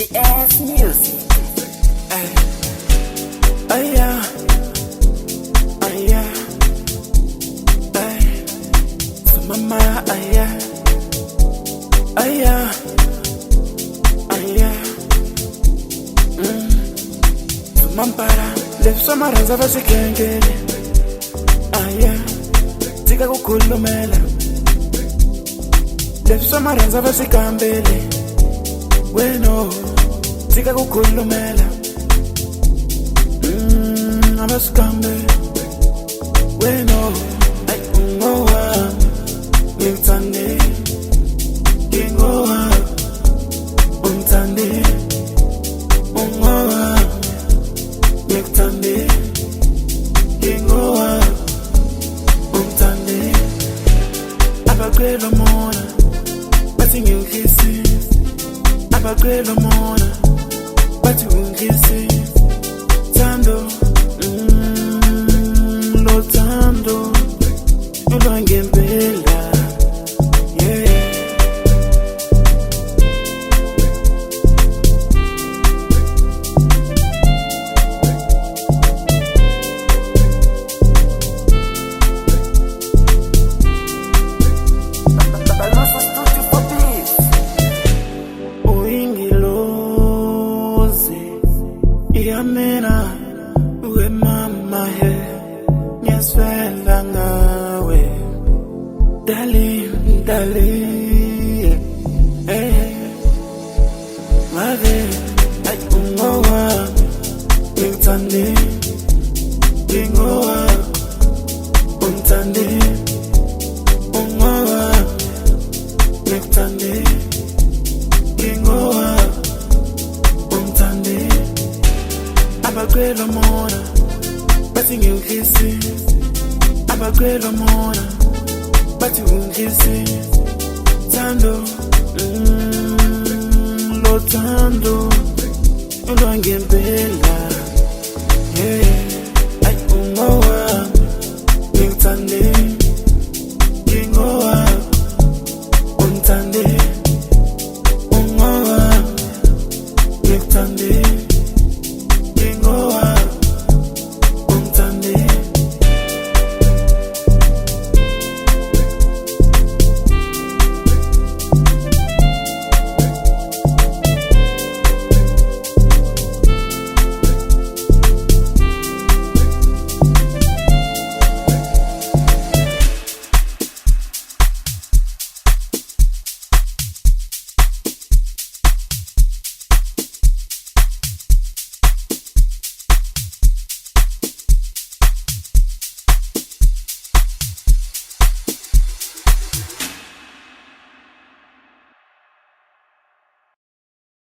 DS Music. Aya, aya, ay, so mama, aya, aya, aya, so mampara, leswi marhandza va swi kengele, aya, tshika ku khulumela, leswi marhandza va swi kambele, wena tshika ku khulumela. I'm a scammer. We know I go up. It's Sunday. Can go up. On Sunday. On go up. Next Sunday. Can go up. On Sunday. I'm a great morning. But you kisses. I'm a great morning. But you kisses. Tando. Lotando, ulwangempela, yeah. Uingiloze, iyamena, uwe mama he. Nyeswela ngawe, darling, darling, mave, ay ungowa, ngithande, ngingowa, ungithande, ungowa, ngithande, ngingowa, ungithande, abakwela mona. But you kisses, I'm a great mona. But you kisses, Tando, Lotando, ulwangempela, yeah. I go up, ngithande, ngingowa, ungithande, ungowa, ngithande.